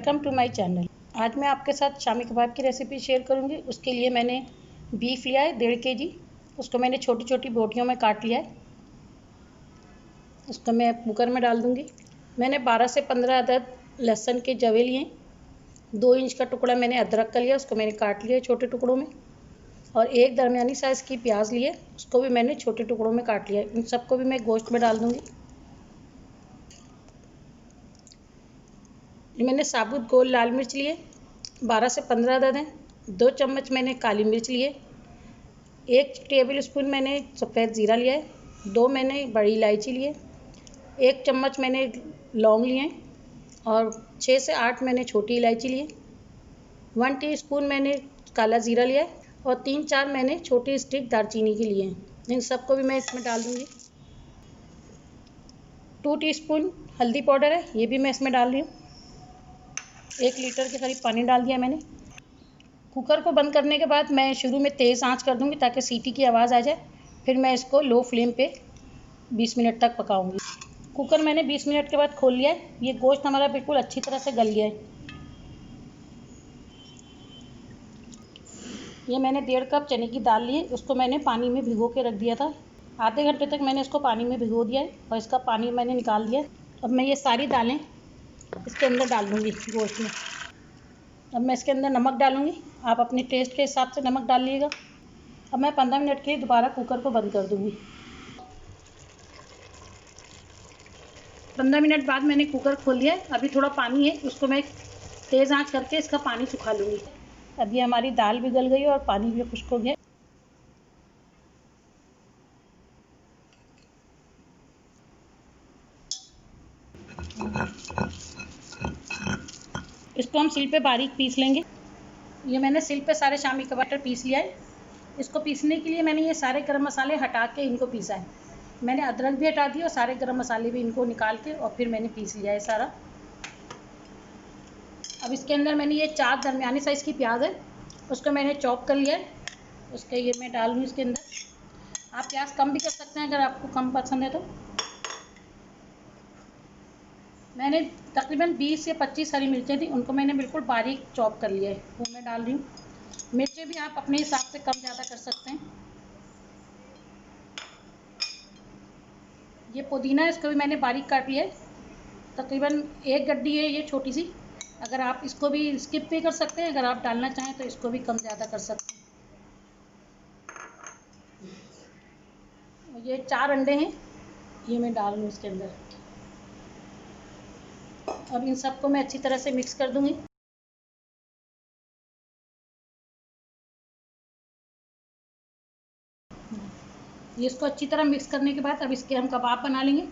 Welcome to my channel. आज मैं आपके साथ शामी कबाब की रेसिपी शेयर करूंगी। उसके लिए मैंने बीफ लिया है 1.5 kg। उसको मैंने छोटी छोटी बोटियों में काट लिया है। उसको मैं कुकर में डाल दूंगी। मैंने 12 से 15 अदद लहसुन के जवे लिए। 2 इंच का टुकड़ा मैंने अदरक का लिया, उसको मैंने काट लिया छोटे टुकड़ों में। और एक दरमियानी साइज़ की प्याज लिए, उसको भी मैंने छोटे टुकड़ों में काट लिया। इन सबको भी मैं गोश्त में डाल दूँगी। मैंने साबुत गोल लाल मिर्च लिए 12 से 15 अदद हैं। 2 चम्मच मैंने काली मिर्च लिए। 1 टेबल स्पून मैंने सफ़ेद ज़ीरा लिया है। 2 मैंने बड़ी इलायची लिए। 1 चम्मच मैंने लौंग लिए और 6 से 8 मैंने छोटी इलायची लिए। 1 टीस्पून मैंने काला ज़ीरा लिया है और 3-4 मैंने छोटी स्टिक दालचीनी के लिए हैं। इन सबको भी मैं इसमें डाल दूँगी। 2 टीस्पून हल्दी पाउडर है, ये भी मैं इसमें डाल रही हूँ। 1 लीटर के करीब पानी डाल दिया मैंने। कुकर को बंद करने के बाद मैं शुरू में तेज़ आंच कर दूंगी ताकि सीटी की आवाज़ आ जाए। फिर मैं इसको लो फ्लेम पे 20 मिनट तक पकाऊंगी। कुकर मैंने 20 मिनट के बाद खोल लिया है। ये गोश्त हमारा बिल्कुल अच्छी तरह से गल गया है। ये मैंने 1.5 कप चने की दाल ली है, उसको मैंने पानी में भिगो के रख दिया था। आधे घंटे तक मैंने इसको पानी में भिगो दिया है और इसका पानी मैंने निकाल दिया है। अब मैं ये सारी दालें इसके अंदर डाल दूँगी गोश्त में। अब मैं इसके अंदर नमक डालूँगी। आप अपने टेस्ट के हिसाब से नमक डाल लीजिएगा। अब मैं 15 मिनट के लिए दोबारा कुकर को बंद कर दूँगी। 15 मिनट बाद मैंने कुकर खोल लिया है। अभी थोड़ा पानी है, उसको मैं तेज़ आंच करके इसका पानी सुखा लूँगी। अभी हमारी दाल भी गल गई और पानी भी खुश्क हो गया। इसको हम सिल पे बारीक पीस लेंगे। ये मैंने सिल पे सारे शामी कबाब पीस लिया है। इसको पीसने के लिए मैंने ये सारे गरम मसाले हटा के इनको पीसा है। मैंने अदरक भी हटा दिया और सारे गरम मसाले भी इनको निकाल के और फिर मैंने पीस लिया है सारा। अब इसके अंदर मैंने ये 4 दरमियानी साइज़ की प्याज है, उसको मैंने चॉप कर लिया है। उसके ये मैं डाल दूँ इसके अंदर। आप प्याज कम भी कर सकते हैं अगर आपको कम पसंद है तो। मैंने तकरीबन 20 से 25 हरी मिर्चें थी, उनको मैंने बिल्कुल बारीक चॉप कर लिया है, वो मैं डाल रही हूँ। मिर्चें भी आप अपने हिसाब से कम ज़्यादा कर सकते हैं। ये पुदीना है, इसको भी मैंने बारीक काट लिया है। तकरीबन 1 गड्डी है ये छोटी सी। अगर आप इसको भी स्किप भी कर सकते हैं, अगर आप डालना चाहें तो इसको भी कम ज़्यादा कर सकते हैं। ये 4 अंडे हैं, ये मैं डाल रही हूँ इसके अंदर। अब इन सबको मैं अच्छी तरह से मिक्स कर दूँगी। ये इसको अच्छी तरह मिक्स करने के बाद अब इसके हम कबाब बना लेंगे।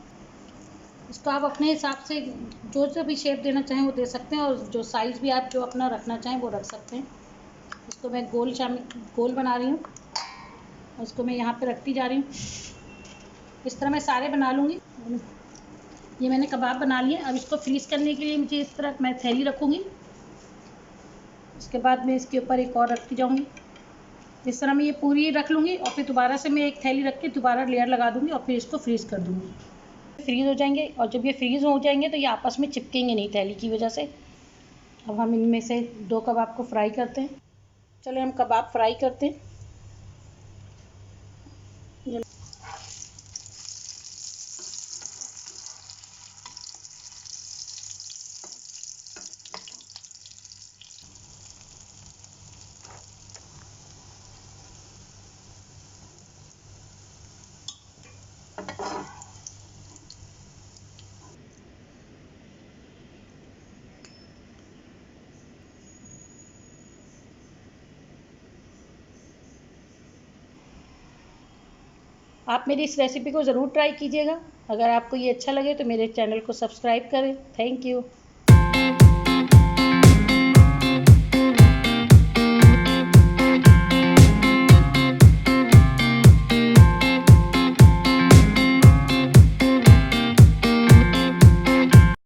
इसको आप अपने हिसाब से जो भी शेप देना चाहें वो दे सकते हैं और जो साइज़ भी आप जो अपना रखना चाहें वो रख सकते हैं। इसको मैं गोल बना रही हूँ और इसको मैं यहाँ पे रखती जा रही हूँ। इस तरह मैं सारे बना लूँगी। ये मैंने कबाब बना लिए। अब इसको फ्रीज़ करने के लिए मुझे इस तरह मैं थैली रखूँगी। उसके बाद मैं इसके ऊपर एक और रखती जाऊँगी। इस तरह मैं ये पूरी रख लूँगी और फिर दोबारा से मैं एक थैली रख के दोबारा लेयर लगा दूँगी और फिर इसको फ्रीज़ कर दूँगी। फ्रीज़ हो जाएंगे और जब ये फ्रीज़ हो जाएंगे तो ये आपस में चिपकेंगे नहीं थैली की वजह से। अब हम इनमें से 2 कबाब को फ्राई करते हैं। चलिए हम कबाब फ्राई करते हैं। आप मेरी इस रेसिपी को ज़रूर ट्राई कीजिएगा। अगर आपको ये अच्छा लगे तो मेरे चैनल को सब्सक्राइब करें। Thank you.